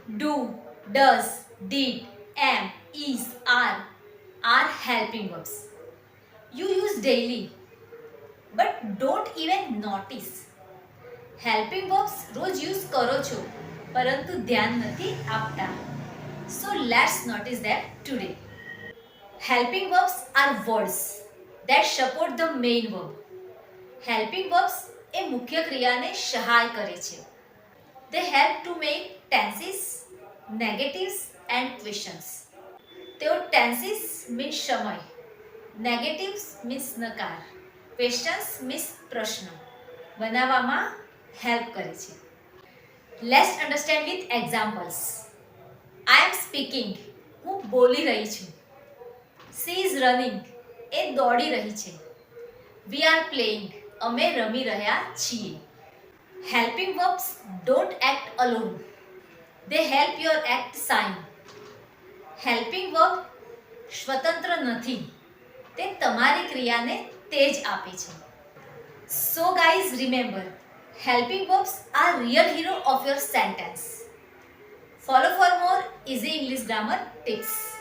Do, does, did, am, is, are helping verbs. You use daily, but don't even notice. Helping verbs રોજ use કરો છો પરંતુ ધ્યાન નથી આપતા. So let's notice that today. Helping verbs are words that support the main verb. Helping verbs એ મુખ્ય ક્રિયાને સહાય કરે છે. They help to make tenses, negatives and questions. તેઓ ટેન્સીસ મીન્સ સમય, નેગેટિવ્સ મીન્સ નકાર, ક્વેશ્ચન્સ મીન્સ પ્રશ્ન બનાવવામાં હેલ્પ કરે છે. Let's understand with examples. I am speaking, હું બોલી રહી છું. સી ઇઝ રનિંગ, એ દોડી રહી છે. વી આર પ્લેઇંગ, અમે રમી રહ્યા છીએ. Helping verbs don't act alone, they help your act sign. Helping verb સ્વતંત્ર નથી, તે તમારી ક્રિયાને તેજ આપે છે. So guys remember, helping verbs are real hero of your sentence. Follow for more easy English grammar tips.